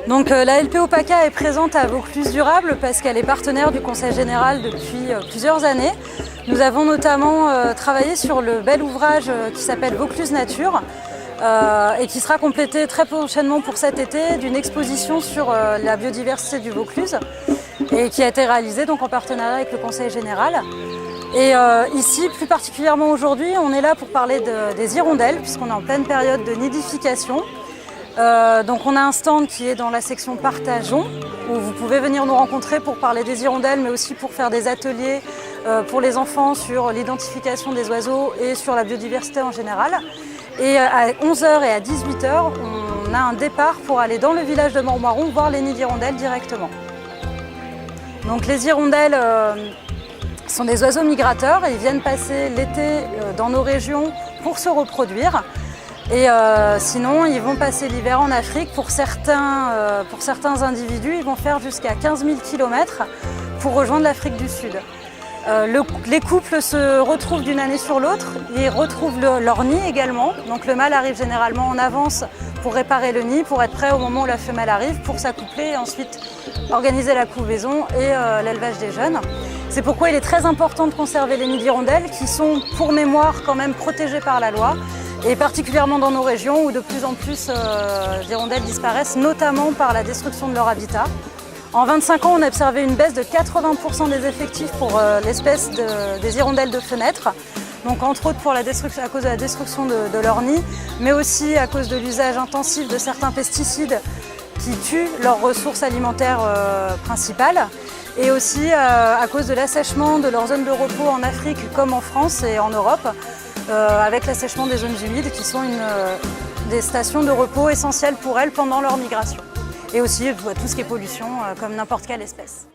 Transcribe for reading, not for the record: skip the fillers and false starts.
Donc la LPO PACA est présente à Vaucluse Durable parce qu'elle est partenaire du Conseil général depuis plusieurs années. Nous avons notamment travaillé sur le bel ouvrage qui s'appelle Vaucluse Nature et qui sera complété très prochainement pour cet été d'une exposition sur la biodiversité du Vaucluse et qui a été réalisée donc en partenariat avec le Conseil général. Et ici, plus particulièrement aujourd'hui, on est là pour parler des hirondelles puisqu'on est en pleine période de nidification. Donc on a un stand qui est dans la section Partageons où vous pouvez venir nous rencontrer pour parler des hirondelles mais aussi pour faire des ateliers pour les enfants sur l'identification des oiseaux et sur la biodiversité en général. Et à 11h et à 18h, on a un départ pour aller dans le village de Mormoiron voir les nids d'hirondelles directement. Donc les hirondelles sont des oiseaux migrateurs et ils viennent passer l'été dans nos régions pour se reproduire. Et sinon, ils vont passer l'hiver en Afrique. Pour certains individus, ils vont faire jusqu'à 15 000 km pour rejoindre l'Afrique du Sud. Les couples se retrouvent d'une année sur l'autre, ils retrouvent leur nid également. Donc le mâle arrive généralement en avance pour réparer le nid, pour être prêt au moment où la femelle arrive, pour s'accoupler et ensuite organiser la couvaison et l'élevage des jeunes. C'est pourquoi il est très important de conserver les nids d'hirondelles qui sont pour mémoire quand même protégés par la loi. Et particulièrement dans nos régions où de plus en plus d'hirondelles disparaissent, notamment par la destruction de leur habitat. En 25 ans, on a observé une baisse de 80% des effectifs pour l'espèce des hirondelles de fenêtre. Donc entre autres à cause de la destruction de leur nid, mais aussi à cause de l'usage intensif de certains pesticides qui tuent leurs ressources alimentaires principales. Et aussi à cause de l'assèchement de leurs zones de repos en Afrique comme en France et en Europe. Avec l'assèchement des zones humides qui sont des stations de repos essentielles pour elles pendant leur migration. Et aussi tout ce qui est pollution comme n'importe quelle espèce.